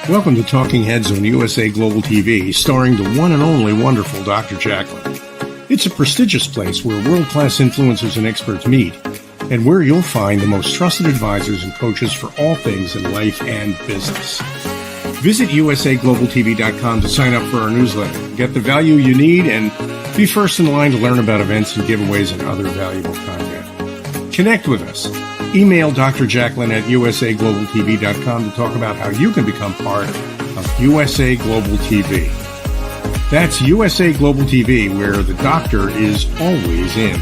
Welcome to Talking Heads on USA Global TV, starring the one and only wonderful Dr. JACALYN. It's a prestigious place where world-class influencers and experts meet, and where you'll find the most trusted advisors and coaches for all things in life and business. Visit usaglobaltv.com to sign up for our newsletter, get the value you need, and be first in line to learn about events and giveaways and other valuable content. Connect with us. Email Dr. JACALYN at usaglobaltv.com to talk about how you can become part of USA Global TV. That's USA Global TV, where the doctor is always in.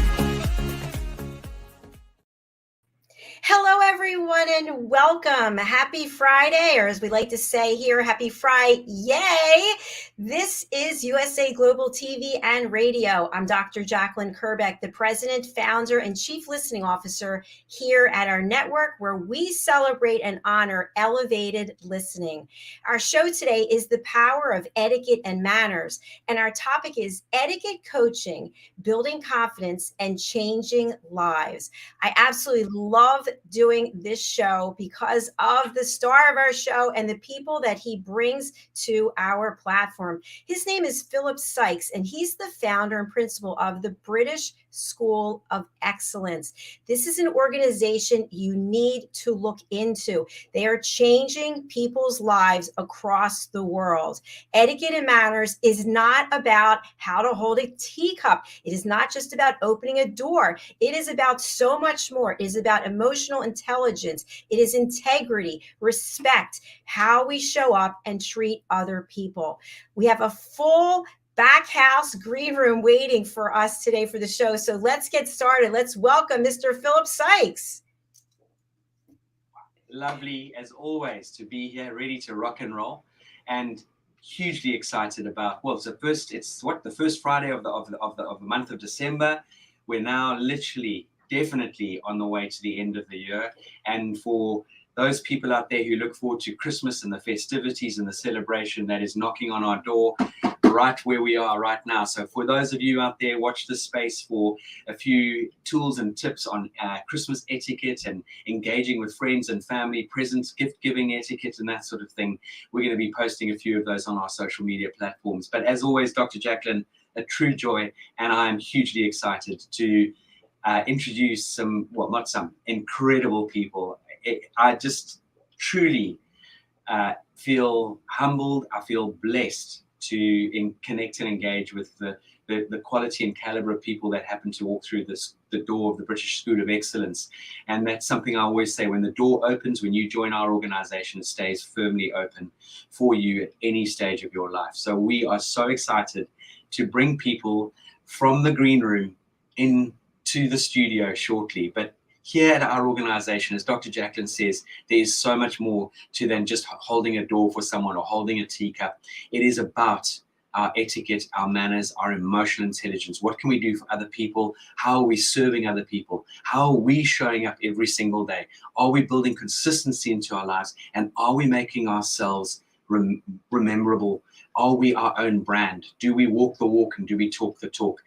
Hello, everyone, and welcome. Happy Friday, or as we like to say here, happy Friday. Yay! This is USA Global TV and Radio. I'm Dr. JACALYN KERBECK, the president, founder, and chief listening officer here at our network, where we celebrate and honor elevated listening. Our show today is the power of etiquette and manners, and our topic is etiquette coaching, building confidence, and changing lives. I absolutely love doing this show because of the star of our show and the people that he brings to our platform. His name is Philip SYKES, and he's the founder and principal of the British School of Excellence. This is an organization you need to look into. They are changing people's lives across the world. Etiquette and manners is not about how to hold a teacup. It is not just about opening a door. It is about so much more. It is about emotional intelligence. It is integrity, respect, how we show up and treat other people. We have a full back house green room waiting for us today for the show. So let's get started. Let's welcome Mr. Philip SYKES. Lovely as always to be here, ready to rock and roll, and hugely excited about. Well, the first Friday of the month of December. We're now literally, definitely on the way to the end of the year, and for those people out there who look forward to Christmas and the festivities and the celebration that is knocking on our door right where we are right now. So for those of you out there, watch this space for a few tools and tips on Christmas etiquette and engaging with friends and family, presents, gift giving etiquette, and that sort of thing. We're going to be posting a few of those on our social media platforms. But as always, Dr. JACALYN, a true joy, and I'm hugely excited to introduce some incredible people. I just truly feel humbled. I feel blessed to connect and engage with the quality and caliber of people that happen to walk through the door of the British School of Excellence. And that's something I always say: when the door opens, when you join our organization, it stays firmly open for you at any stage of your life. So we are so excited to bring people from the green room into the studio shortly. But here at our organization, as Dr. JACALYN says, there is so much more to than just holding a door for someone or holding a teacup. It is about our etiquette, our manners, our emotional intelligence. What can we do for other people? How are we serving other people? How are we showing up every single day? Are we building consistency into our lives? And are we making ourselves rememberable? Are we our own brand? Do we walk the walk and do we talk the talk?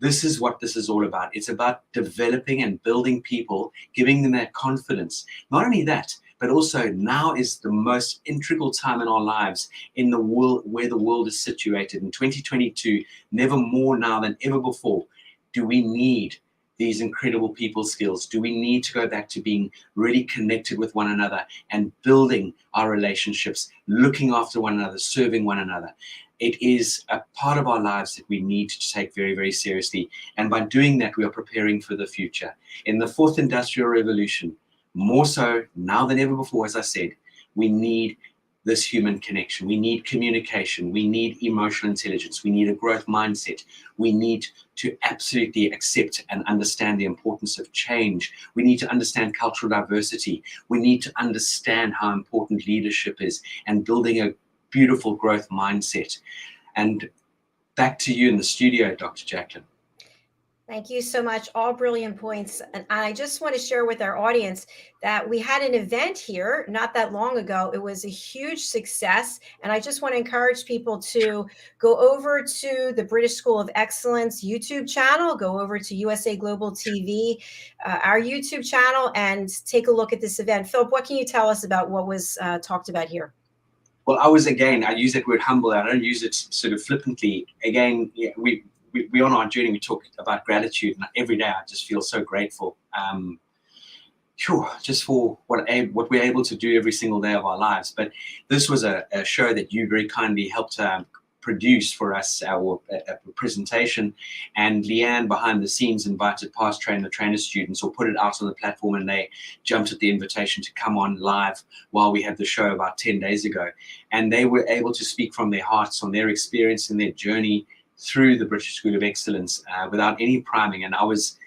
This is what this is all about. It's about developing and building people, giving them that confidence. Not only that, but also now is the most integral time in our lives in the world, where the world is situated. In 2022, never more now than ever before, do we need these incredible people skills? Do we need to go back to being really connected with one another and building our relationships, looking after one another, serving one another? It is a part of our lives that we need to take very, very seriously. And by doing that, we are preparing for the future. In the fourth industrial revolution, more so now than ever before, as I said, we need this human connection. We need communication. We need emotional intelligence. We need a growth mindset. We need to absolutely accept and understand the importance of change. We need to understand cultural diversity. We need to understand how important leadership is and building a beautiful growth mindset. And back to you in the studio, Dr. JACALYN. Thank you so much. All brilliant points. And I just want to share with our audience that we had an event here not that long ago. It was a huge success. And I just want to encourage people to go over to the British School of Excellence YouTube channel, go over to USA Global TV, our YouTube channel, and take a look at this event. Philip, what can you tell us about what was talked about here? Well, I use that word humble. I don't use it sort of flippantly. Again, yeah, we on our journey, we talk about gratitude, and every day I just feel so grateful. Just for what we're able to do every single day of our lives. But this was a show that you very kindly helped produce for us, our presentation, and Leanne behind the scenes invited past trainer students, or put it out on the platform, and they jumped at the invitation to come on live while we had the show about 10 days ago. And they were able to speak from their hearts on their experience and their journey through the British School of Excellence without any priming. And I was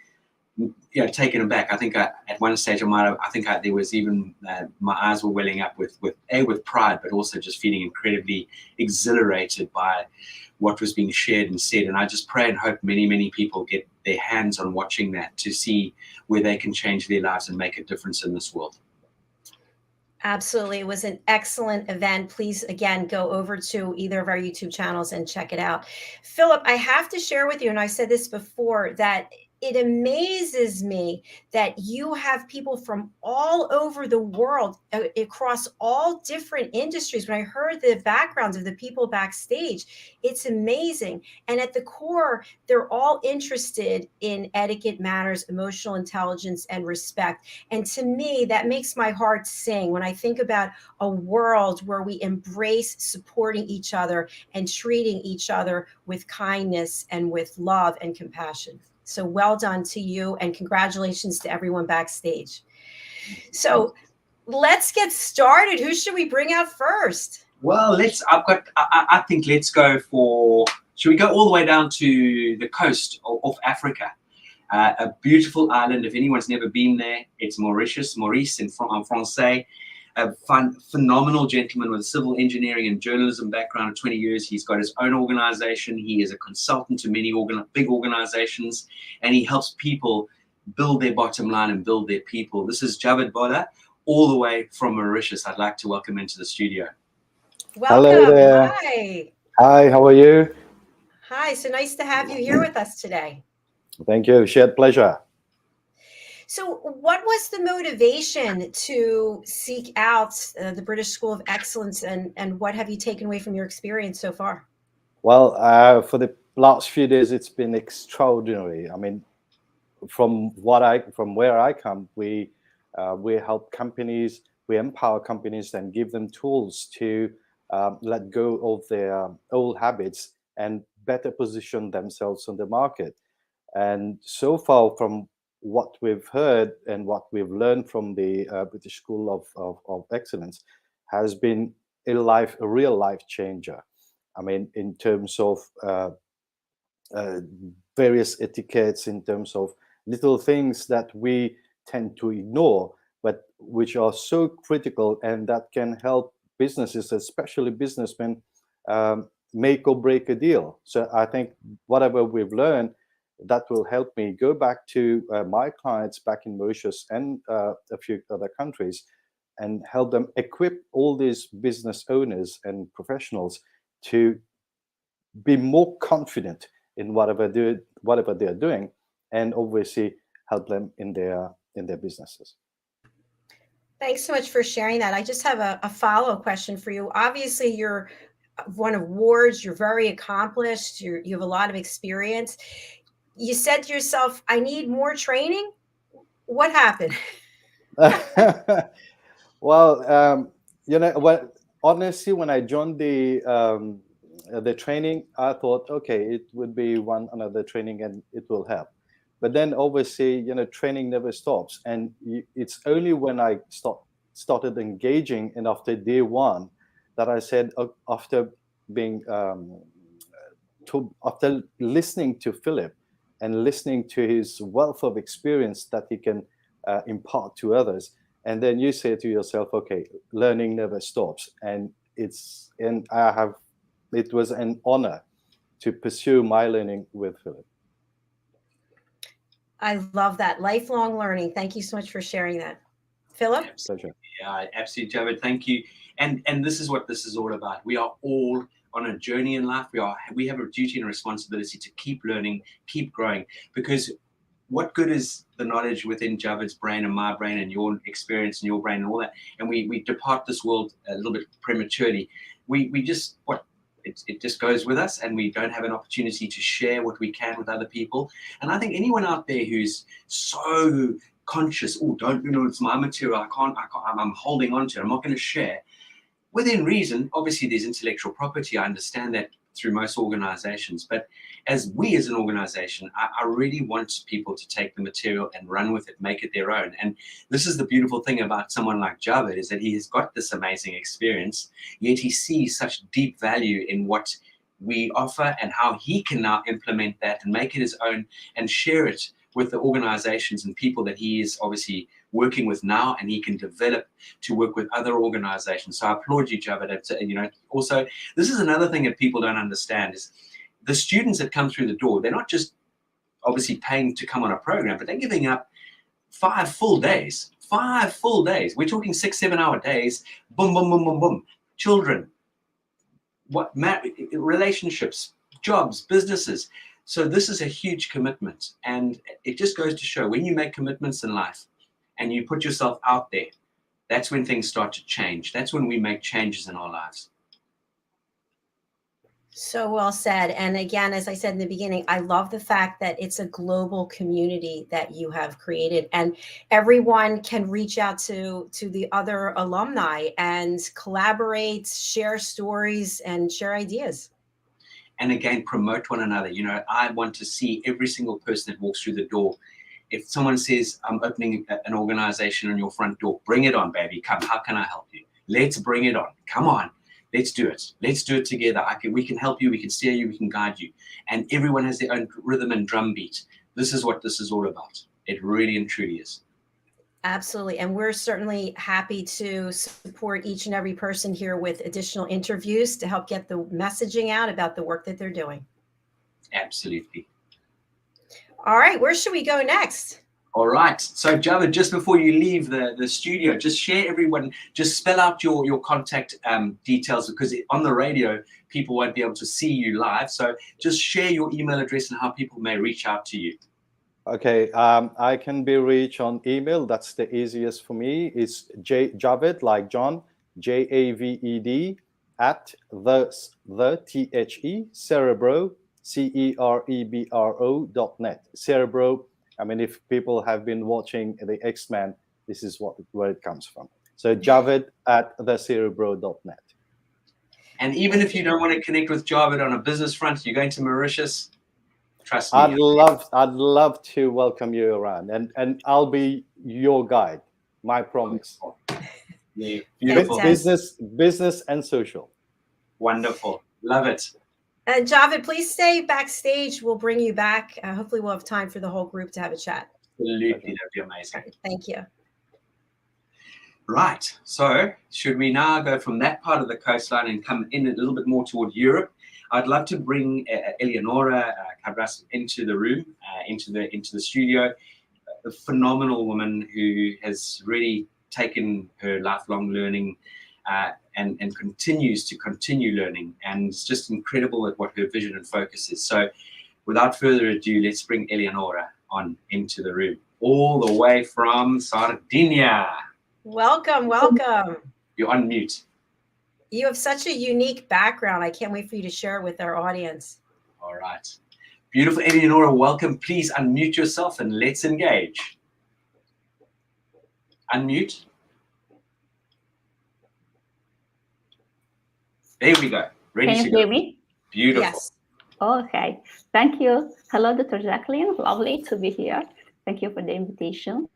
taken aback. I think at one stage there was even my eyes were welling up with pride, but also just feeling incredibly exhilarated by what was being shared and said. And I just pray and hope many people get their hands on watching that to see where they can change their lives and make a difference in this world. Absolutely. It was an excellent event. Please, again, go over to either of our YouTube channels and check it out. Philip, I have to share with you, and I said this before, that it amazes me that you have people from all over the world, across all different industries. When I heard the backgrounds of the people backstage, it's amazing. And at the core, they're all interested in etiquette matters, emotional intelligence, and respect. And to me, that makes my heart sing when I think about a world where we embrace supporting each other and treating each other with kindness and with love and compassion. So well done to you, and congratulations to everyone backstage. So let's get started. Who should we bring out first? Well, I think let's go for, should we go all the way down to the coast of Africa? A beautiful island. If anyone's never been there, it's Maurice en français. A phenomenal gentleman with a civil engineering and journalism background of 20 years. He's got his own organization. He is a consultant to many big organizations, and he helps people build their bottom line and build their people. This is Javed Bola, all the way from Mauritius. I'd like to welcome him into the studio. Welcome. Hello there. Hi. Hi, how are you? Hi, so nice to have you here with us today. Thank you. Shared pleasure. So what was the motivation to seek out the British School of Excellence, and what have you taken away from your experience so far? Well, for the last few days, it's been extraordinary. I mean, from where I come, we help companies, we empower companies and give them tools to let go of their old habits and better position themselves on the market. And so far, from what we've heard and what we've learned from the British School of Excellence, has been a real life changer. I mean, in terms of various etiquettes, in terms of little things that we tend to ignore, but which are so critical and that can help businesses, especially businessmen, make or break a deal. So I think whatever we've learned, that will help me go back to my clients back in Mauritius and a few other countries, and help them equip all these business owners and professionals to be more confident in whatever they're doing, and obviously help them in their businesses. Thanks so much for sharing that. I just have a follow-up question for you. Obviously, you're won awards, you're very accomplished, you have a lot of experience. You said to yourself, I need more training. What happened? Well, honestly, when I joined the training, I thought, okay, it would be another training and it will help. But then obviously, training never stops. And it's only when I started engaging, and after day one, that I said, after listening to Philip and listening to his wealth of experience that he can impart to others, and then you say to yourself, okay, learning never stops. And it was an honor to pursue my learning with Philip. I love that. Lifelong learning. Thank you so much for sharing that. Philip? Pleasure. Yeah, absolutely, Javed. Thank you. And this is what this is all about. We are all on a journey in life. We have a duty and a responsibility to keep learning, keep growing, because what good is the knowledge within Javed's brain and my brain and your experience and your brain and all that? And we depart this world a little bit prematurely. We just, it just goes with us, and we don't have an opportunity to share what we can with other people. And I think anyone out there who's so conscious, oh, don't, it's my material, I'm holding on to it, I'm not going to share. Within reason, obviously there's intellectual property. I understand that through most organizations, but as an organization, I really want people to take the material and run with it, make it their own. And this is the beautiful thing about someone like Javed, is that he has got this amazing experience, yet he sees such deep value in what we offer and how he can now implement that and make it his own and share it with the organizations and people that he is obviously working with now, and he can develop to work with other organizations. So I applaud you, Javed. Also, this is another thing that people don't understand, is the students that come through the door, they're not just obviously paying to come on a program, but they're giving up 5 full days. 5 full days. We're talking 6-7 hour days. Boom, boom, boom, boom, boom. Children, relationships, jobs, businesses. So this is a huge commitment, and it just goes to show when you make commitments in life and you put yourself out there, that's when things start to change. That's when we make changes in our lives. So well said. And again, as I said in the beginning, I love the fact that it's a global community that you have created, and everyone can reach out to the other alumni and collaborate, share stories, and share ideas. And again, promote one another. I want to see every single person that walks through the door. If someone says, I'm opening an organization on your front door, bring it on, baby. Come, how can I help you? Let's bring it on. Come on, let's do it. Let's do it together. We can help you, we can steer you, we can guide you. And everyone has their own rhythm and drum beat. This is what this is all about. It really and truly is. Absolutely. And we're certainly happy to support each and every person here with additional interviews to help get the messaging out about the work that they're doing. Absolutely. All right. Where should we go next? All right. So Javed, just before you leave the studio, just share everyone, just spell out your contact details, because on the radio, people won't be able to see you live. So just share your email address and how people may reach out to you. Okay, I can be reached on email. That's the easiest for me. It's Javed, like John, JAVED at the Cerebro, CEREBRO.net. Cerebro. I mean, if people have been watching the X-Men, this is where it comes from. So Javed at thecerebro.net. And even if you don't want to connect with Javed on a business front, you're going to Mauritius. Trust me. I'd love to welcome you around, and I'll be your guide. My promise. Yeah, beautiful. Business and social. Wonderful. Love it. And Javed, please stay backstage. We'll bring you back. Hopefully we'll have time for the whole group to have a chat. Absolutely. That'd be amazing. Thank you. Right. So should we now go from that part of the coastline and come in a little bit more toward Europe? I'd love to bring ELEONORA CABRAS into the room, into the studio. A phenomenal woman who has really taken her lifelong learning and continues to continue learning, and it's just incredible at what her vision and focus is. So without further ado, let's bring ELEONORA on into the room, all the way from Sardinia. Welcome, welcome. You're on mute. You have such a unique background. I can't wait for you to share it with our audience. All right. Beautiful ELEONORA, welcome. Please unmute yourself and let's engage. Unmute. There we go. Ready Can to you go. hear me? Beautiful. Yes. Okay. Thank you. Hello, Dr. Jacqueline. Lovely to be here. Thank you for the invitation.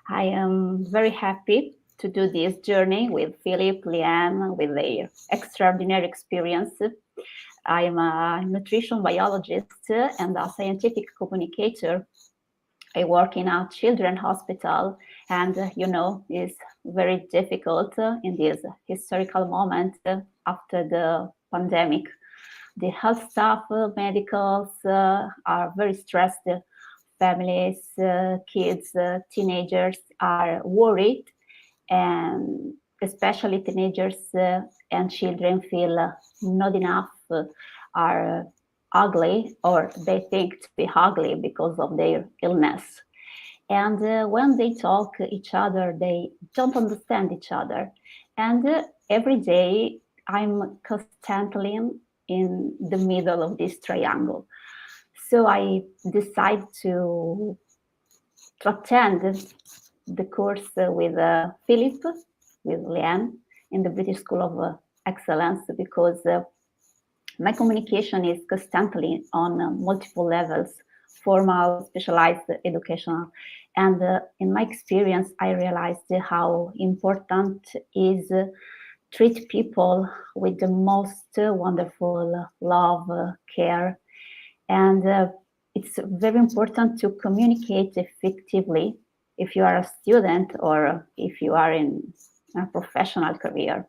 I am very happy to do this journey with Philip, Leanne, with their extraordinary experience. I am a nutrition biologist and a scientific communicator. I work in a children's hospital, and it's very difficult in this historical moment after the pandemic. The health staff, medicals are very stressed. Families, kids, teenagers are worried, and especially teenagers and children feel not enough, are ugly, or they think to be ugly because of their illness. And when they talk each other, they don't understand each other. And every day I'm constantly in the middle of this triangle. So I decide to attend the course with Philip, with Leanne, in the British School of Excellence, because my communication is constantly on multiple levels, formal, specialized, educational. And in my experience, I realized how important is treat people with the most wonderful love, care. And it's very important to communicate effectively if you are a student or if you are in a professional career.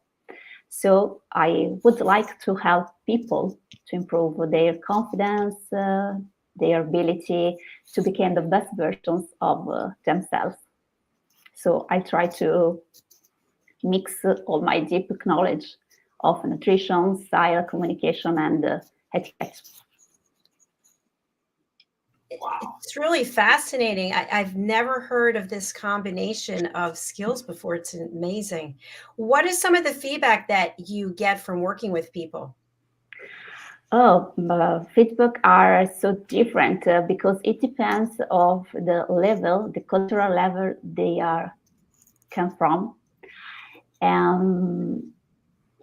So I would like to help people to improve their confidence, their ability to become the best versions of themselves. So I try to mix all my deep knowledge of nutrition, style, communication, and etiquette. It's really fascinating. I've never heard of this combination of skills before. It's amazing. What is some of the feedback that you get from working with people? Feedback are so different because it depends of the level, the cultural level they come from. And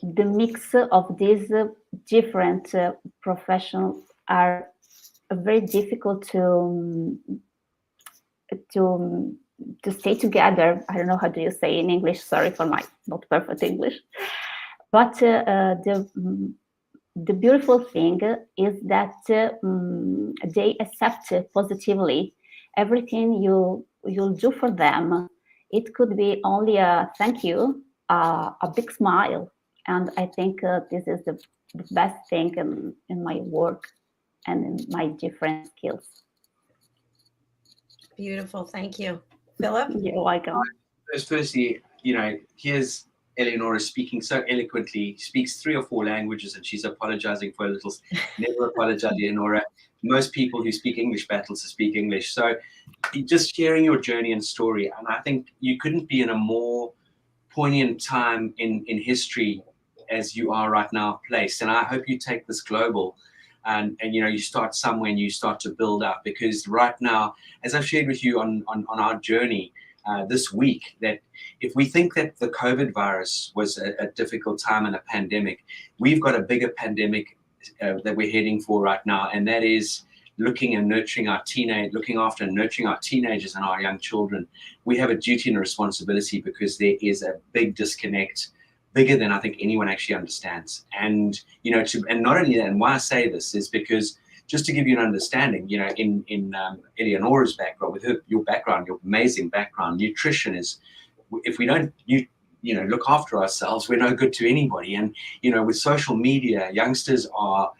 the mix of these different professions are very difficult to stay together. I don't know how do you say in English. Sorry for my not perfect English. But the beautiful thing is that they accept positively everything you'll do for them. It could be only a thank you, a big smile, and I think this is the best thing in my work and in my different skills. Beautiful, thank you. Philip? You're welcome. Firstly, you know, here's Eleonora speaking so eloquently, speaks 3 or 4 languages, and she's apologizing for a little. Never apologize, Eleonora. Most people who speak English battle to speak English. So just sharing your journey and story. And I think you couldn't be in a more poignant time in history as you are right now placed. And I hope you take this global and you know, you start somewhere and you start to build up, because right now, as I've shared with you on our journey, this week, that if we think that the COVID virus was a difficult time and a pandemic, we've got a bigger pandemic that we're heading for right now, and that is looking and nurturing looking after and nurturing our teenagers and our young children. We have a duty and a responsibility because there is a big disconnect, bigger than I think anyone actually understands. And you know, and not only that, and why I say this is because, just to give you an understanding, you know, in Eleonora's background, with your background, your amazing background, nutrition is, if we don't you know, look after ourselves, we're no good to anybody. And you know, with social media, youngsters are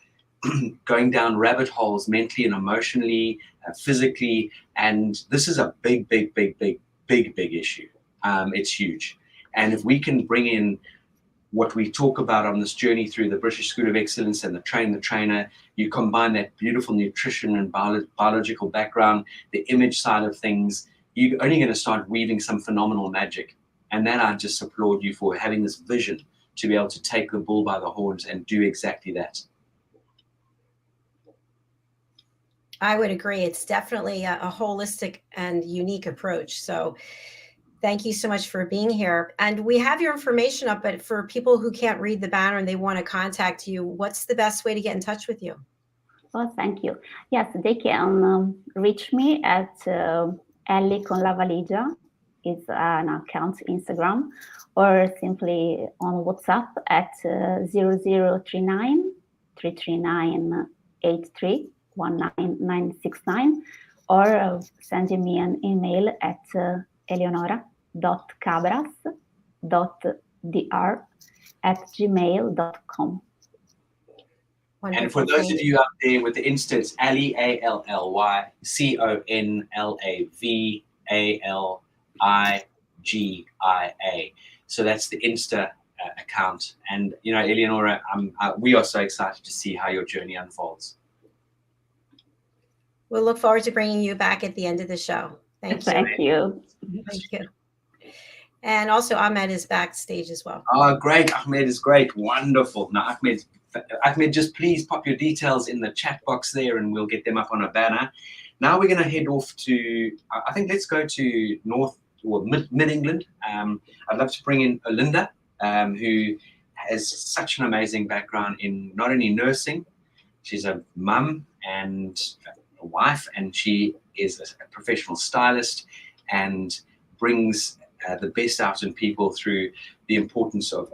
going down rabbit holes mentally and emotionally, physically, and this is a big issue. It's huge. And if we can bring in what we talk about on this journey through the British School of Excellence and the Train the Trainer, you combine that beautiful nutrition and biological background, the image side of things, you're only going to start weaving some phenomenal magic. And then I just applaud you for having this vision to be able to take the bull by the horns and do exactly that. I would agree. It's definitely a holistic and unique approach. So thank you so much for being here. And we have your information up, but for people who can't read the banner and they want to contact you, what's the best way to get in touch with you? Well, thank you. Yes, they can reach me at Ellie con la valigia, is an account Instagram, or simply on WhatsApp at 0039 339 8319969, or sending me an email at eleonora.cabras.dr@gmail.com. And for those of you out there with the Insta, it's Ali, ALLYCONLAVALIGIA. So that's the Insta account. And you know, Eleonora, we are so excited to see how your journey unfolds. We'll look forward to bringing you back at the end of the show. Thank you. Thank you. Thank you. And also Ahmed is backstage as well. Oh, great. Ahmed is great. Wonderful. Now, Ahmed, just please pop your details in the chat box there and we'll get them up on a banner. Now we're going to head off to, I think let's go to North or Mid-England. I'd love to bring in Olinda, who has such an amazing background in not only nursing, she's a mum and a wife, and she is a professional stylist and brings the best out in people through the importance of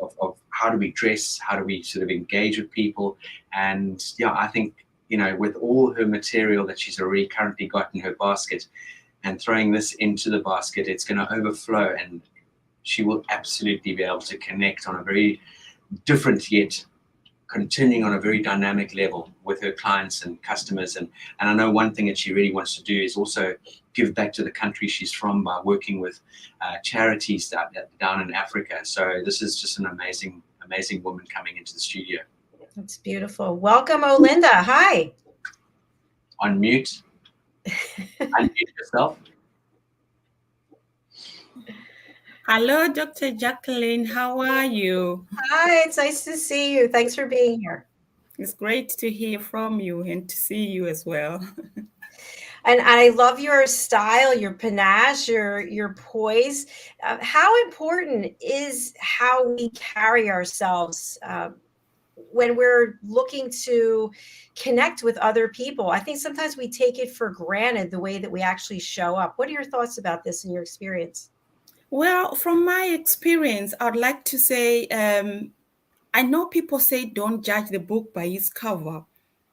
how do we dress, how do we sort of engage with people. And yeah, I think, you know, with all her material that she's already currently got in her basket and throwing this into the basket, it's going to overflow, and she will absolutely be able to connect on a very different yet continuing on a very dynamic level with her clients and customers. And I know one thing that she really wants to do is also give back to the country she's from by working with charities down in Africa. So this is just an amazing, amazing woman coming into the studio. That's beautiful. Welcome, Olinda. Hi. Unmute. Unmute yourself. Hello, Dr. Jacqueline. How are you? Hi, it's nice to see you. Thanks for being here. It's great to hear from you and to see you as well. And I love your style, your panache, your poise. How important is how we carry ourselves when we're looking to connect with other people? I think sometimes we take it for granted, the way that we actually show up. What are your thoughts about this in your experience? Well, from my experience, I'd like to say, I know people say don't judge the book by its cover,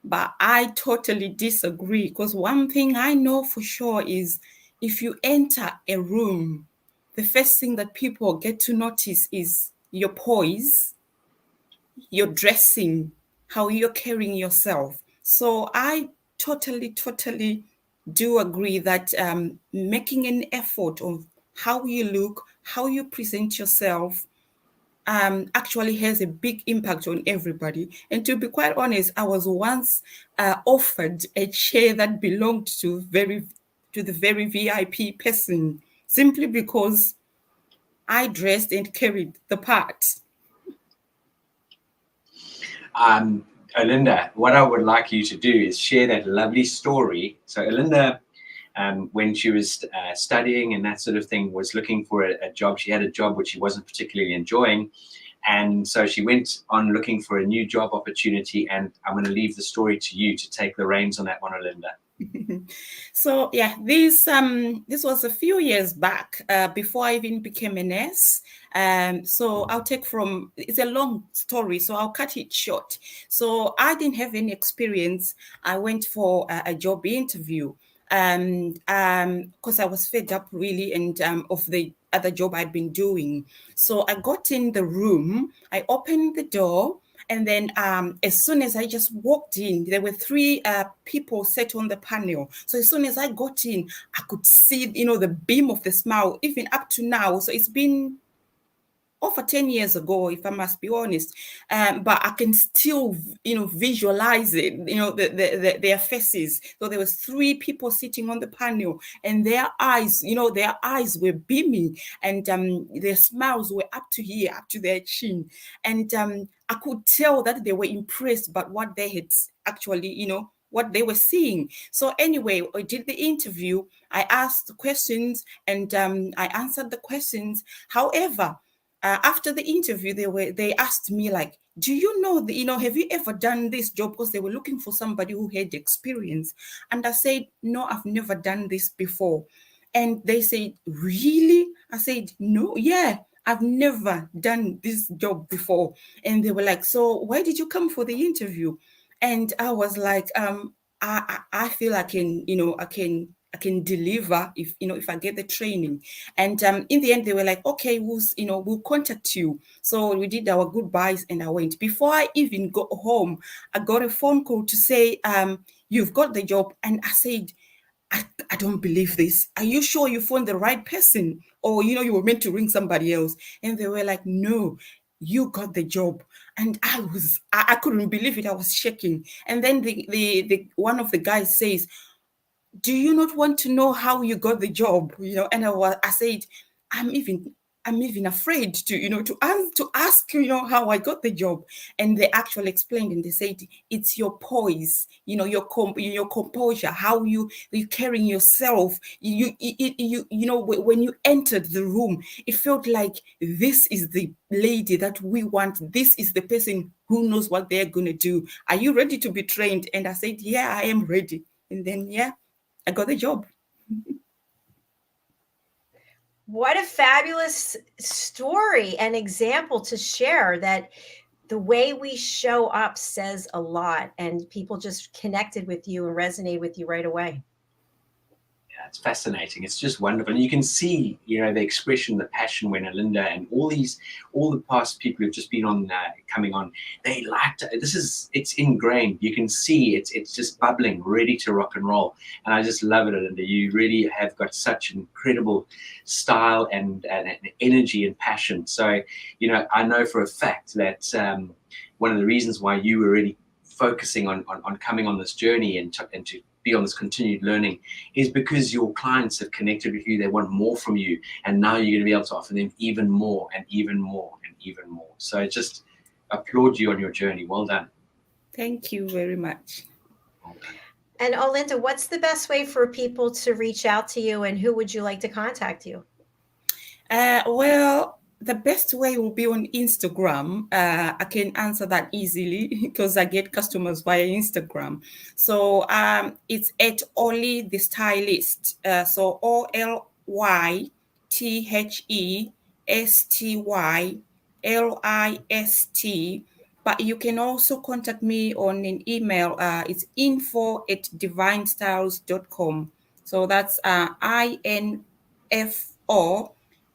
but I totally disagree, because one thing I know for sure is if you enter a room, the first thing that people get to notice is your poise, your dressing, how you're carrying yourself. So I totally do agree that making an effort of how you look, how you present yourself, actually has a big impact on everybody. And to be quite honest, I was once offered a chair that belonged to the very VIP person, simply because I dressed and carried the part. Olinda, what I would like you to do is share that lovely story. So Olinda, when she was studying and that sort of thing, was looking for a job. She had a job which she wasn't particularly enjoying. And so she went on looking for a new job opportunity. And I'm going to leave the story to you to take the reins on that one, Olinda. So yeah, this was a few years back, before I even became a nurse. So I'll take it's a long story, so I'll cut it short. So I didn't have any experience. I went for a job interview, because I was fed up really, and of the other job I'd been doing. So I got in the room, I opened the door, and then as soon as I just walked in, there were 3 people sat on the panel. So as soon as I got in, I could see, the beam of the smile, even up to now. So it's been over 10 years ago, if I must be honest, but I can still, visualize it, their faces. So there was 3 people sitting on the panel, and their eyes were beaming, and their smiles were up to here, up to their chin. And I could tell that they were impressed by what they had actually, what they were seeing. So anyway, I did the interview. I asked questions, and I answered the questions. However, after the interview, they asked me, like, do you know, have you ever done this job? Because they were looking for somebody who had experience. And I said, no, I've never done this before. And they said, really? I said, no, yeah, I've never done this job before. And they were like, so why did you come for the interview? And I was like, I feel I can deliver if I get the training. And in the end, they were like, okay, we'll contact you. So we did our goodbyes, and I went. Before I even got home, I got a phone call to say, you've got the job. And I said, I don't believe this. Are you sure you phoned the right person? Or, you were meant to ring somebody else? And they were like, no, you got the job. And I couldn't believe it. I was shaking. And then the one of the guys says, do you not want to know how you got the job? And I said, I'm even afraid to ask how I got the job. And they actually explained, and they said, it's your poise, your composure, how you carrying yourself. When you entered the room, it felt like this is the lady that we want. This is the person who knows what they're going to do. Are you ready to be trained? And I said, yeah, I am ready. And then, I got the job. What a fabulous story and example to share, that the way we show up says a lot, and people just connected with you and resonated with you right away. Yeah, it's fascinating. It's just wonderful. And you can see, the expression, the passion when Olinda and all the past people who've just been on, coming on, they liked it. It's ingrained. You can see it's just bubbling, ready to rock and roll. And I just love it, Olinda. You really have got such incredible style and energy and passion. So, I know for a fact that one of the reasons why you were really focusing on coming on this journey and to be on this continued learning is because your clients have connected with you. They want more from you, and now you're going to be able to offer them even more and even more and even more. So just applaud you on your journey. Well done. Thank you very much. Well done. And Olinda, what's the best way for people to reach out to you, and who would you like to contact you? Well, the best way will be on Instagram. I can answer that easily because I get customers via Instagram. So it's at Oli the Stylist. So OLYTHESTYLIST. But you can also contact me on an email. It's info@divinestyles.com. So that's INFO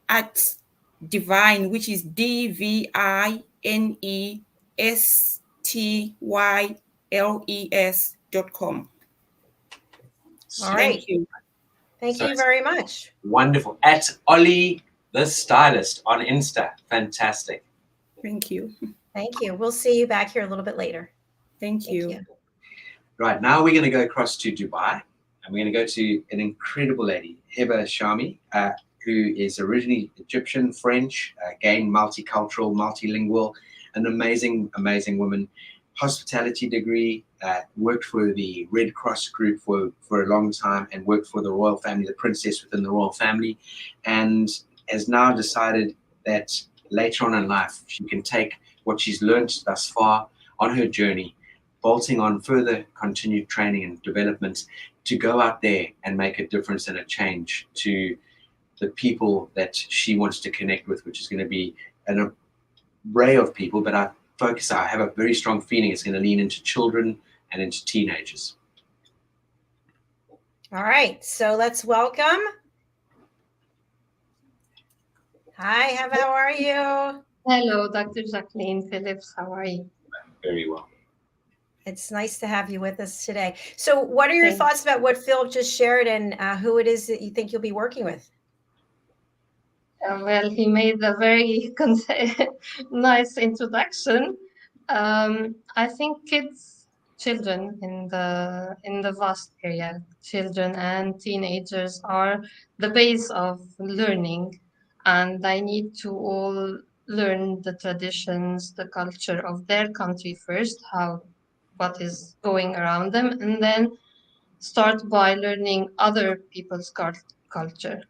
at Divine, which is DVINESTYLES.com. All right. Thank you. Thank you very much. Wonderful. At Oli the Stylist on Insta. Fantastic. Thank you. Thank you. We'll see you back here a little bit later. Thank you. Right, now we're going to go across to Dubai, and we're going to go to an incredible lady, HEBA SHARMY, who is originally Egyptian, French, again, multicultural, multilingual, an amazing, amazing woman. Hospitality degree, worked for the Red Cross group for a long time, and worked for the royal family, the princess within the royal family, and has now decided that later on in life, she can take what she's learned thus far on her journey, bolting on further continued training and development to go out there and make a difference and a change to the people that she wants to connect with, which is going to be an array of people, but I have a very strong feeling it's going to lean into children and into teenagers. All right, so let's welcome. Hi, how are you? Hello, Dr. Jacqueline Phillips. How are you? Very well. It's nice to have you with us today. So what are your thoughts about what Philip just shared, and who it is that you think you'll be working with? Well, he made a very nice introduction. I think children in the vast area, children and teenagers are the base of learning, and they need to all learn the traditions, the culture of their country first, what is going around them, and then start by learning other people's culture.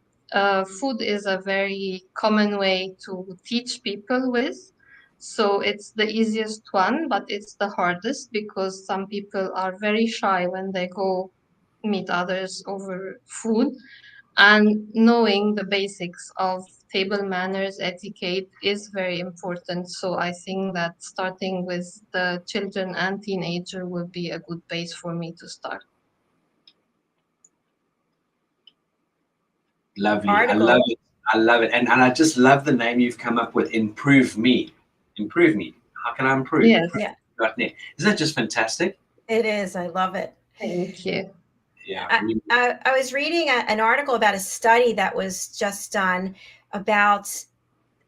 Food is a very common way to teach people with. So it's the easiest one, but it's the hardest because some people are very shy when they go meet others over food. And knowing the basics of table manners, etiquette is very important. So I think that starting with the children and teenager would be a good base for me to start. Lovely. Article. I love it. I love it. And I just love the name you've come up with, Improve Me. Improve Me. How can I improve? Yes. Yeah. Isn't that just fantastic? It is. I love it. Thank you. Yeah. I was reading an article about a study that was just done about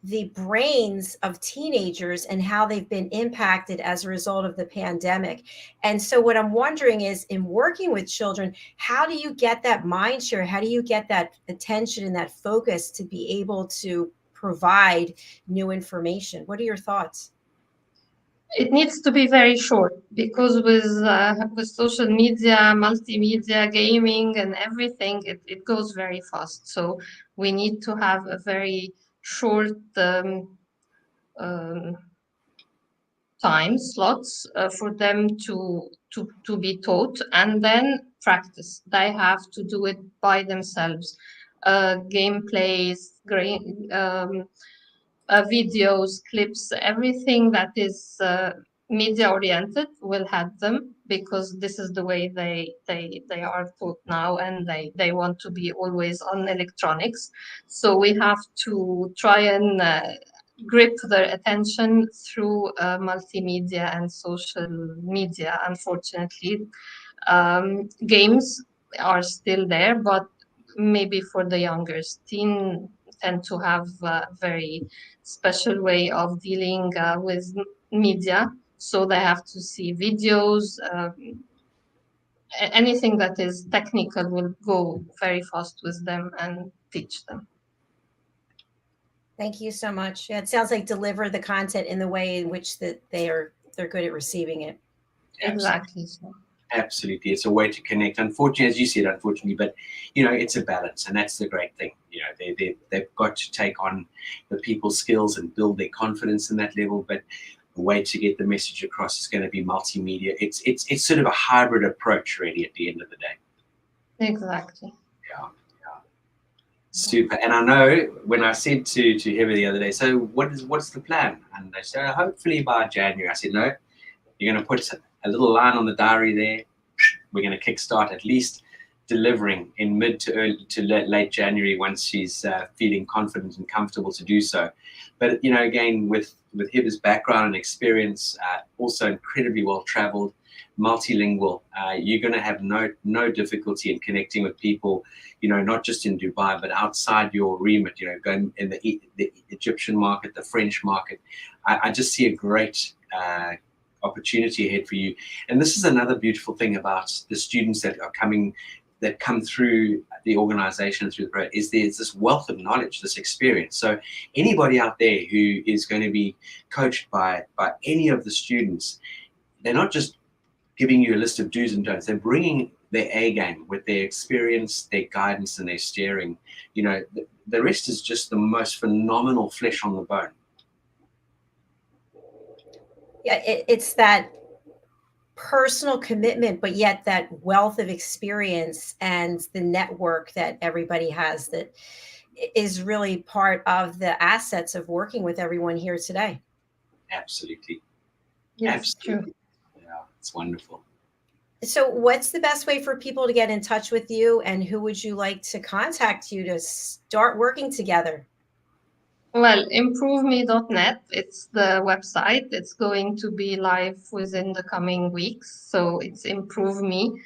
the brains of teenagers and how they've been impacted as a result of the pandemic. And so what I'm wondering is, in working with children, how do you get that mind share? How do you get that attention and that focus to be able to provide new information? What are your thoughts? It needs to be very short, because with social media, multimedia, gaming, and everything, it goes very fast. So we need to have a very short time slots for them to be taught, and then practice. They have to do it by themselves. Gameplays, videos, clips, everything that is media oriented will have them, because this is the way they are taught now, and they want to be always on electronics. So we have to try and grip their attention through multimedia and social media. Unfortunately, games are still there, but maybe for the younger teen tend to have a very special way of dealing with media. So they have to see videos. Anything that is technical will go very fast with them and teach them. Thank you so much. Yeah, it sounds like deliver the content in the way in which that they're good at receiving it. Exactly. So. Absolutely, it's a way to connect. Unfortunately, as you said, unfortunately, but it's a balance, and that's the great thing. They've got to take on the people's skills and build their confidence in that level. But the way to get the message across is going to be multimedia. It's sort of a hybrid approach, really, at the end of the day. Exactly. Yeah. Super. And I know when I said to HEBA the other day, so what's the plan? And they said, hopefully by January. I said, no, you're going to put a little line on the diary there. We're going to kickstart at least delivering in mid to late January, once she's feeling confident and comfortable to do so. But again, with HEBA's background and experience, also incredibly well traveled, multilingual, you're going to have no difficulty in connecting with people, not just in Dubai but outside your remit. Going in the Egyptian market, the French market. I just see a great opportunity ahead for you. And this is another beautiful thing about the students that come through the organization, through the program, is there's this wealth of knowledge, this experience. So anybody out there who is going to be coached by any of the students, they're not just giving you a list of do's and don'ts. They're bringing their A game with their experience, their guidance, and their steering. The rest is just the most phenomenal flesh on the bone. Yeah, it's that personal commitment, but yet that wealth of experience and the network that everybody has that is really part of the assets of working with everyone here today. Absolutely. Yes, absolutely. True. Yeah, it's wonderful. So what's the best way for people to get in touch with you, and who would you like to contact you to start working together? Well, improveme.net, it's the website. It's going to be live within the coming weeks. So it's improveme,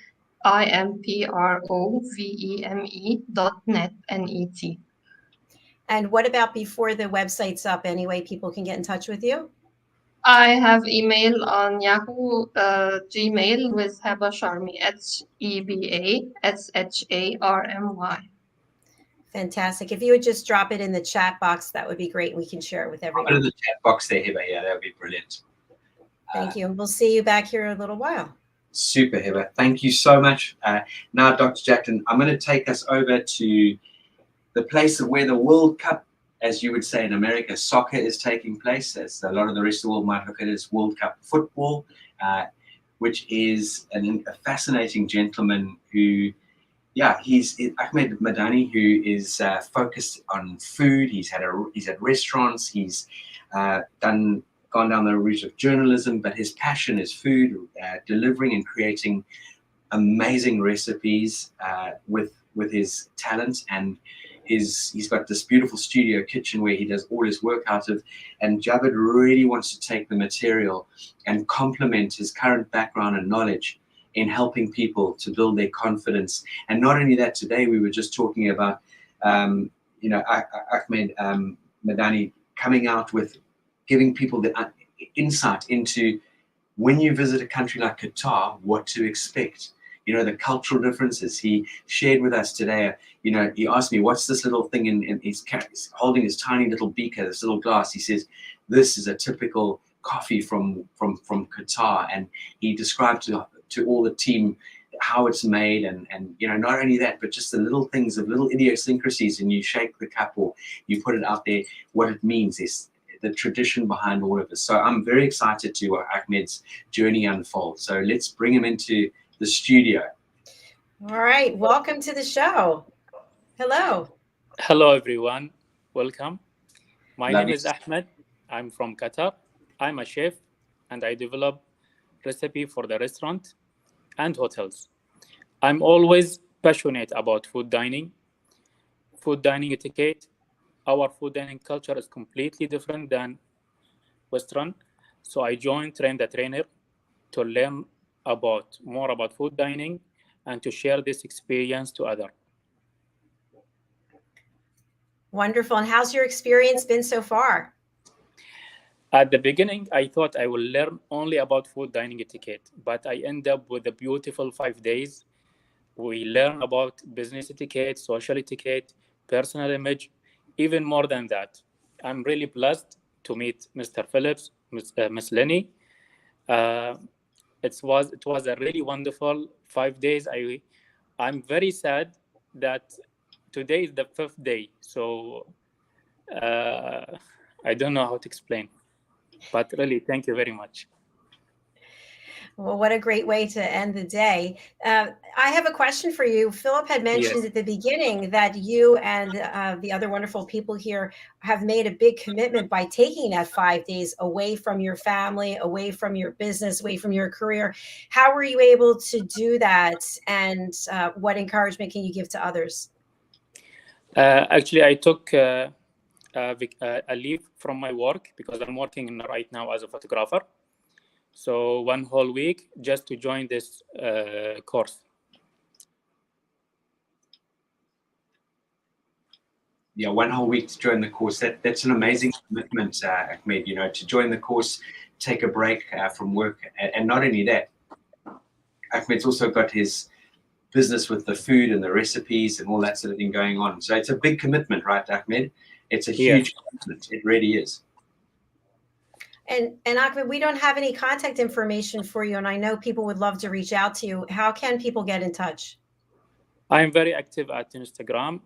improveme.net, N-E-T. And what about before the website's up? Any way people can get in touch with you? I have email on Yahoo, Gmail with HEBA SHARMY, HEBA SHARMY. Fantastic. If you would just drop it in the chat box, that would be great. We can share it with everyone. Put it in the chat box there, HEBA. Yeah, that would be brilliant. Thank you. And we'll see you back here in a little while. Super, HEBA. Thank you so much. Now, Dr. JACALYN, I'm going to take us over to the place where the World Cup, as you would say in America, soccer is taking place, as a lot of the rest of the world might look at it as World Cup football, which is a fascinating gentleman who, he's ALMADANI, who is focused on food. He's had restaurants. He's gone down the route of journalism, but his passion is food, delivering and creating amazing recipes with his talent. And he's got this beautiful studio kitchen where he does all his work out of. And Javed really wants to take the material and complement his current background and knowledge in helping people to build their confidence. And not only that, today we were just talking about, ALMADANI coming out with giving people the insight into when you visit a country like Qatar, what to expect. You know, the cultural differences. He shared with us today, you know, he asked me, what's this little thing in he's holding his tiny little beaker, this little glass. He says, this is a typical coffee from Qatar. And he described to all the team how it's made, and you know, not only that, but just the little things of little idiosyncrasies, and you shake the cup or you put it out there, what it means is the tradition behind all of this. So I'm very excited to Ahmed's journey unfold. So let's bring him into the studio. All right, welcome to the show. Hello. Hello, everyone. Welcome. My Love name you. is Ahmed. I'm from Qatar. I'm a chef, and I develop recipe for the restaurant and hotels. I'm always passionate about food dining etiquette. Our food dining culture is completely different than Western. So I joined Train the Trainer to learn more about food dining and to share this experience to others. Wonderful. And how's your experience been so far? At the beginning, I thought I will learn only about food dining etiquette, but I end up with a beautiful 5 days. We learn about business etiquette, social etiquette, personal image, even more than that. I'm really blessed to meet Mr. Phillips, Miss Lenny. It was a really wonderful 5 days. I'm very sad that today is the 5th day, so I don't know how to explain. But really, thank you very much. Well, what a great way to end the day. I have a question for you. Philip had mentioned at the beginning that you and the other wonderful people here have made a big commitment by taking that 5 days away from your family, away from your business, away from your career. How were you able to do that? And what encouragement can you give to others? Actually, I took a leave from my work because I'm working right now as a photographer. So 1 whole week just to join this course. Yeah, 1 whole week to join the course. That's an amazing commitment, Ahmed, you know, to join the course, take a break from work. And not only that, Ahmed's also got his business with the food and the recipes and all that sort of thing going on. So it's a big commitment, right, Ahmed? It's a huge commitment. It really is. And Ahmed, we don't have any contact information for you, and I know people would love to reach out to you. How can people get in touch? I'm very active at Instagram.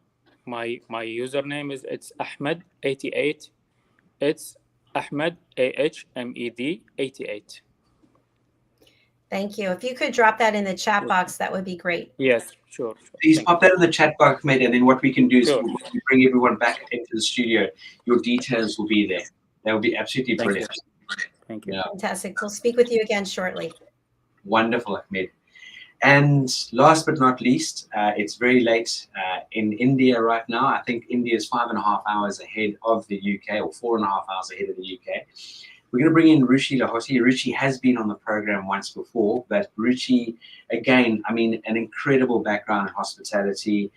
My username is Ahmed88. It's Ahmed AHMED 88. Thank you. If you could drop that in the chat box, that would be great. Yes, sure. Please pop that in the chat box, mate, and then what we can do is we'll bring everyone back into the studio. Your details will be there. That would be absolutely brilliant. Thank you. Yeah. Fantastic. We'll speak with you again shortly. Wonderful, Ahmed. And last but not least, it's very late in India right now. I think India is 5.5 hours ahead of the UK, or 4.5 hours ahead of the UK. We're going to bring in Ruchi Lahoti. Ruchi has been on the program once before, but Ruchi, again, I mean, an incredible background in hospitality,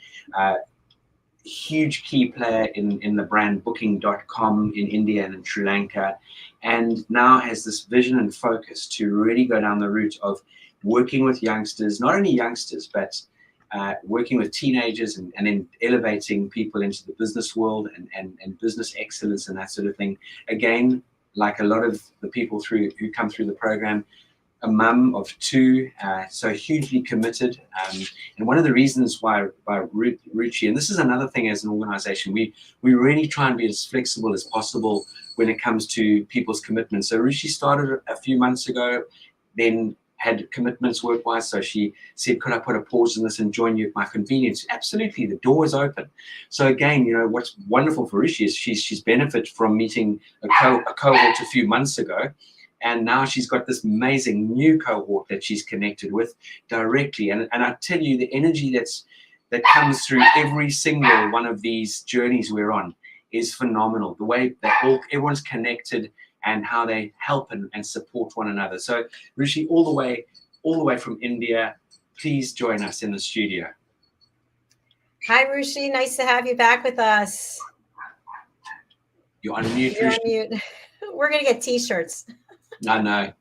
huge key player in the brand Booking.com in India and in Sri Lanka, and now has this vision and focus to really go down the route of working with youngsters, not only youngsters, but working with teenagers and then elevating people into the business world and business excellence and that sort of thing. Again, like a lot of the people who come through the program, a mum of 2, so hugely committed. And one of the reasons why Ruchi, and this is another thing as an organization, we really try and be as flexible as possible when it comes to people's commitments. So Ruchi started a few months ago, then had commitments work-wise, so she said, could I put a pause in this and join you at my convenience? Absolutely, the door is open. So again, you know, what's wonderful for Ruchi is she's benefited from meeting a cohort a few months ago, and now she's got this amazing new cohort that she's connected with directly. And I tell you, the energy that comes through every single one of these journeys we're on is phenomenal. The way that everyone's connected and how they help and support one another. So Ruchi, all the way from India, please join us in the studio. Hi, Ruchi. Nice to have you back with us. You're on mute, You're on Ruchi. mute. We're going to get t-shirts. I know.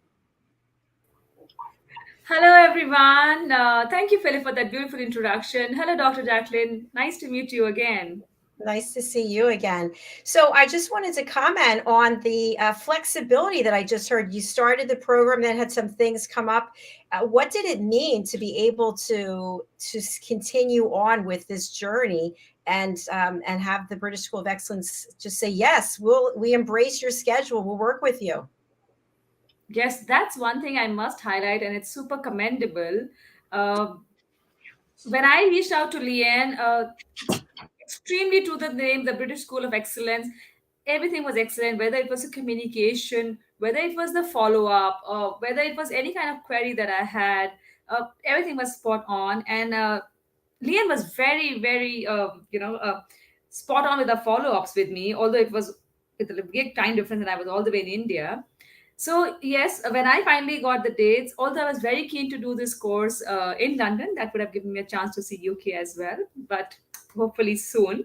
Hello, everyone. Thank you, Philip, for that beautiful introduction. Hello, Dr. JACALYN. Nice to meet you again. Nice to see you again. So I just wanted to comment on the flexibility that I just heard. You started the program, then had some things come up. What did it mean to be able to continue on with this journey and have the British School of Excellence just say, yes, we embrace your schedule. We'll work with you. Yes, that's one thing I must highlight, and it's super commendable. When I reached out to Leanne, extremely to the name, the British School of Excellence, everything was excellent, whether it was a communication, whether it was the follow-up, or whether it was any kind of query that I had, everything was spot on. And Leanne was very, very, spot on with the follow-ups with me, although it was with a big time difference and I was all the way in India. So yes, when I finally got the dates, although I was very keen to do this course in London, that would have given me a chance to see UK as well, but hopefully soon.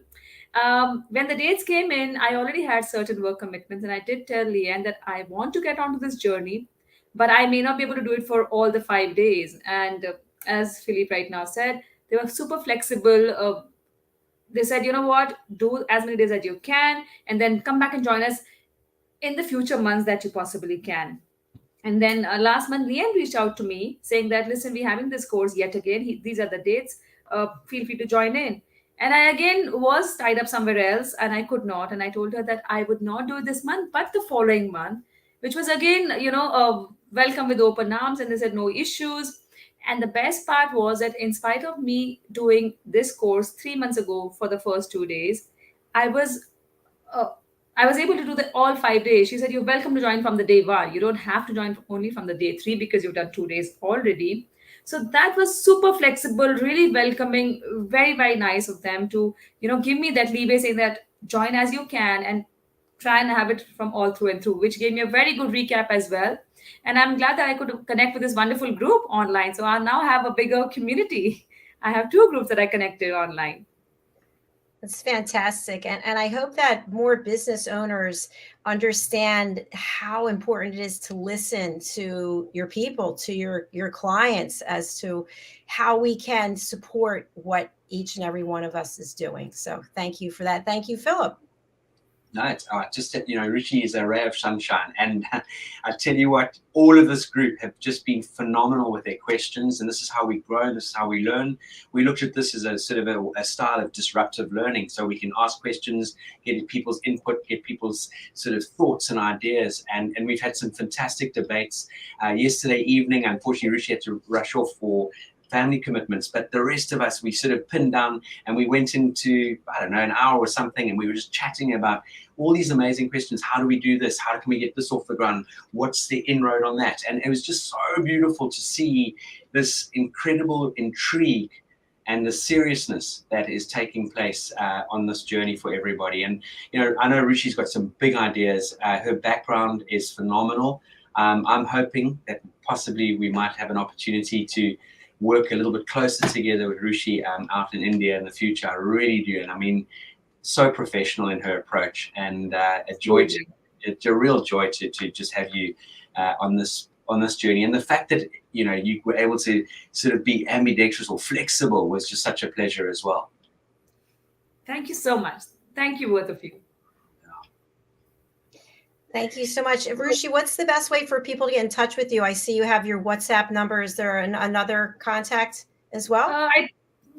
When the dates came in, I already had certain work commitments, and I did tell Leanne that I want to get onto this journey, but I may not be able to do it for all the 5 days. And as Philippe right now said, they were super flexible. They said, you know what, do as many days as you can, and then come back and join us in the future months that you possibly can. And then last month, Leanne reached out to me saying that, listen, we're having this course yet again. These are the dates. Feel free to join in. And I again was tied up somewhere else and I could not. And I told her that I would not do it this month, but the following month, which was again, welcome with open arms. And they said no issues. And the best part was that in spite of me doing this course 3 months ago for the first 2 days, I was able to do all 5 days. She said, you're welcome to join from the day 1. You don't have to join only from the day 3 because you've done 2 days already. So that was super flexible, really welcoming, very, very nice of them to, give me that leeway, saying that join as you can and try and have it from all through and through, which gave me a very good recap as well. And I'm glad that I could connect with this wonderful group online. So I now have a bigger community. I have 2 groups that I connected online. That's fantastic. And I hope that more business owners understand how important it is to listen to your people, to your clients, as to how we can support what each and every one of us is doing. So thank you for that. Thank you, Philip. No, it's just that, Ruchi is a ray of sunshine. And I tell you what, all of this group have just been phenomenal with their questions. And this is how we grow. This is how we learn. We looked at this as a sort of a style of disruptive learning. So we can ask questions, get people's input, get people's sort of thoughts and ideas. And we've had some fantastic debates. Yesterday evening, unfortunately, Ruchi had to rush off for family commitments, but the rest of us, we sort of pinned down and we went into, I don't know, an hour or something, and we were just chatting about all these amazing questions. How do we do this? How can we get this off the ground? What's the inroad on that? And it was just so beautiful to see this incredible intrigue and the seriousness that is taking place on this journey for everybody. And, I know Ruchi's got some big ideas. Her background is phenomenal. I'm hoping that possibly we might have an opportunity to work a little bit closer together with Ruchi out in India in the future. I really do. And I mean, so professional in her approach, and it's a real joy to just have you on this journey. And the fact that, you were able to sort of be ambidextrous or flexible was just such a pleasure as well. Thank you so much. Thank you, both of you. Thank you so much. Ruchi, what's the best way for people to get in touch with you? I see you have your WhatsApp number. Is there another contact as well?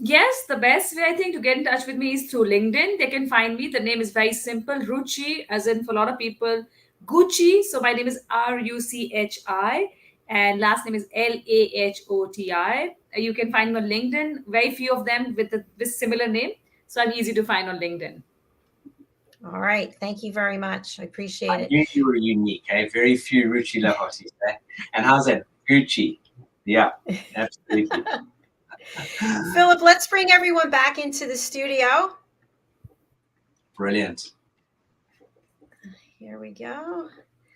Yes, the best way I think to get in touch with me is through LinkedIn. They can find me. The name is very simple, Ruchi, as in for a lot of people, Gucci. So my name is Ruchi, and last name is Lahoti. You can find me on LinkedIn. Very few of them with this similar name. So I'm easy to find on LinkedIn. All right. Thank you very much. I appreciate it. I knew you were unique. Very few Ruchi Lahotis. And how's that? Gucci. Yeah, absolutely. Philip, let's bring everyone back into the studio. Brilliant. Here we go.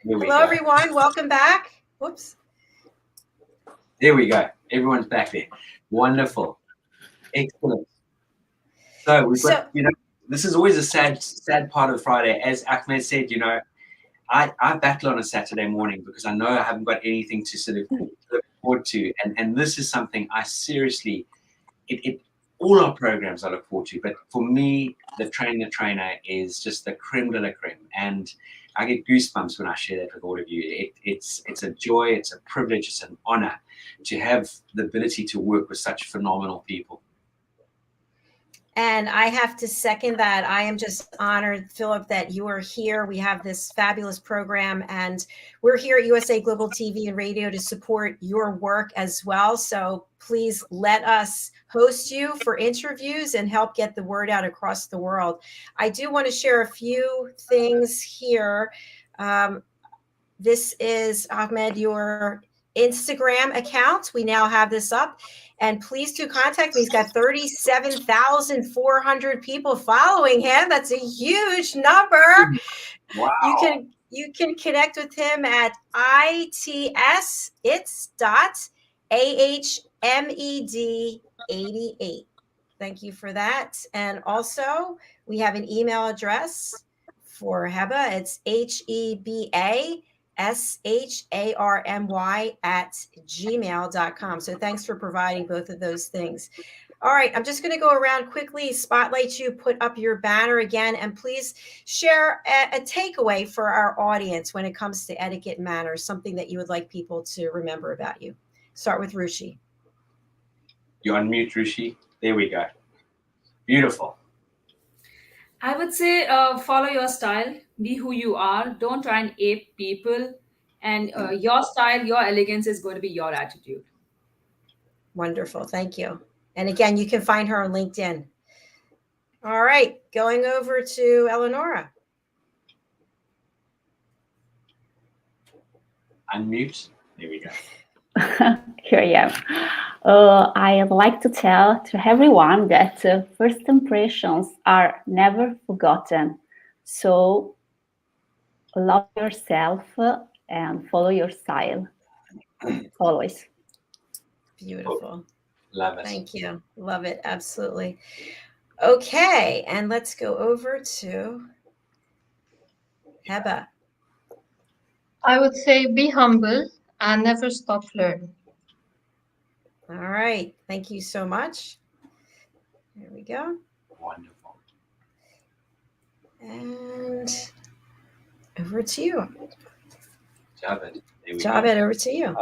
Hello, everyone. Welcome back. Whoops. There we go. Everyone's back there. Wonderful. Excellent. So we've got, this is always a sad part of Friday. As Ahmed said, you know, I battle on a Saturday morning because I know I haven't got anything to sort of look forward to. And this is something I seriously, all our programs I look forward to. But for me, the trainer is just the creme de la creme. And I get goosebumps when I share that with all of you. It's a joy, it's a privilege, it's an honor to have the ability to work with such phenomenal people. And I have to second that. I am just honored, Philip, that you are here. We have this fabulous program, and we're here at USA Global TV and Radio to support your work as well. So please let us host you for interviews and help get the word out across the world. I do want to share a few things here. This is, Ahmed, your Instagram account. We now have this up. And please do contact me. He's got 37,400 people following him. That's a huge number. Wow. You can connect with him at its.ahmed88. Thank you for that. And also, we have an email address for HEBA. It's HEBASHARMY@gmail.com. So thanks for providing both of those things. All right, I'm just going to go around quickly, spotlight you, put up your banner again, and please share a takeaway for our audience when it comes to etiquette and manners, something that you would like people to remember about you. Start with Rushi. You unmute, Rushi. There we go. Beautiful. I would say follow your style, be who you are. Don't try and ape people. And your style, your elegance is going to be your attitude. Wonderful. Thank you. And again, you can find her on LinkedIn. All right. Going over to Eleonora. Unmute. There we go. Here I am. I'd like to tell to everyone that first impressions are never forgotten. So love yourself and follow your style always. Beautiful. Love it. Thank you. Love it. Absolutely. Okay. And let's go over to HEBA. I would say be humble and never stop learning. All right. Thank you so much. There we go. Wonderful. And over to you. Javed. Javed, over to you.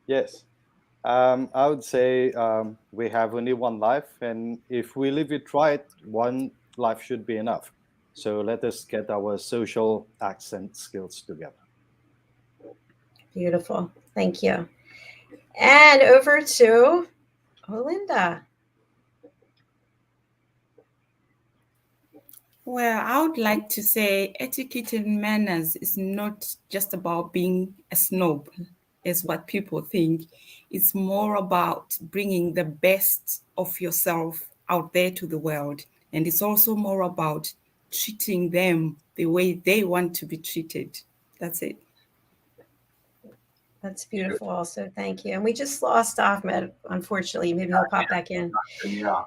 Yes. I would say we have only one life, and if we live it right, one life should be enough. So let us get our social accent skills together. Beautiful. Thank you. And over to Olinda. Well, I would like to say etiquette and manners is not just about being a snob, is what people think. It's more about bringing the best of yourself out there to the world. And it's also more about treating them the way they want to be treated. That's it. That's beautiful also. Thank you. And we just lost Ahmed, unfortunately. Maybe he'll pop back in. Yeah.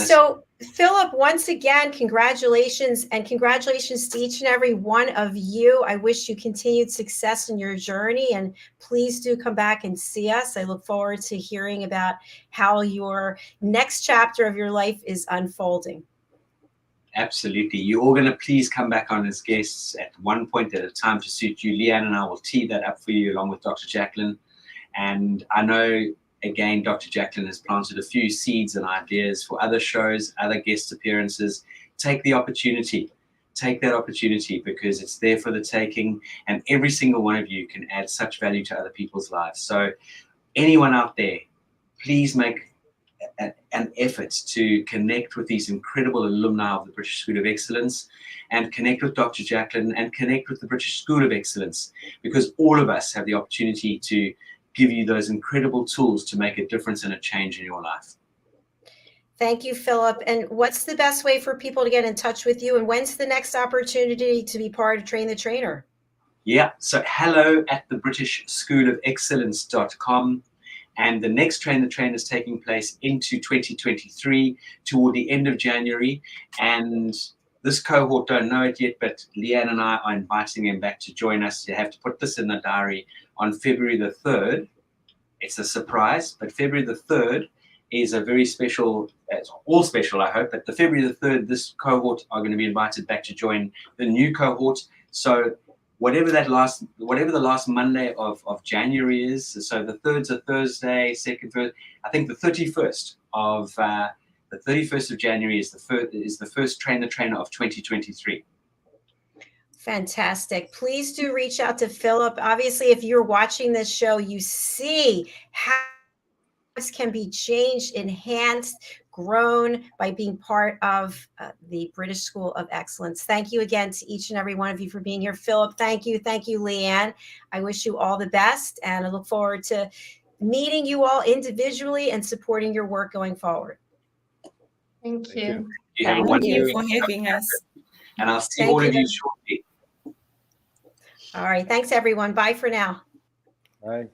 So, Philip, once again, congratulations, and congratulations to each and every one of you. I wish you continued success in your journey, and please do come back and see us. I look forward to hearing about how your next chapter of your life is unfolding. Absolutely. You're all going to please come back on as guests at one point at a time to suit you. Leanne and I will tee that up for you along with Dr. JACALYN. And I know, again, Dr. JACALYN has planted a few seeds and ideas for other shows, other guest appearances. Take the opportunity. Take that opportunity, because it's there for the taking, and every single one of you can add such value to other people's lives. So anyone out there, please make an effort to connect with these incredible alumni of the British School of Excellence, and connect with Dr. JACALYN, and connect with the British School of Excellence, because all of us have the opportunity to give you those incredible tools to make a difference and a change in your life. Thank you, Philip. And what's the best way for people to get in touch with you? And when's the next opportunity to be part of Train the Trainer? Yeah, so hello@thebritishschoolofexcellence.com. And the next train the train is taking place into 2023 toward the end of January. And this cohort don't know it yet, but Leanne and I are inviting them back to join us. You have to put this in the diary on February the 3rd. It's a surprise, but February the 3rd is a very special, it's all special, I hope, but the February the 3rd, this cohort are going to be invited back to join the new cohort. So whatever the last Monday of January is, so the 3rd's a Thursday, second, first, I think the 31st of January is the first Train the Trainer of 2023. Fantastic. Please do reach out to Philip. Obviously, if you're watching this show, you see how this can be changed, enhanced, grown by being part of the British School of Excellence. Thank you again to each and every one of you for being here. Philip, thank you. Thank you, Leanne. I wish you all the best, and I look forward to meeting you all individually and supporting your work going forward. Thank you. You have a Thank wonderful you for having us. and I'll see Thank all of you. you shortly. All right. Thanks, everyone. Bye for now. Bye.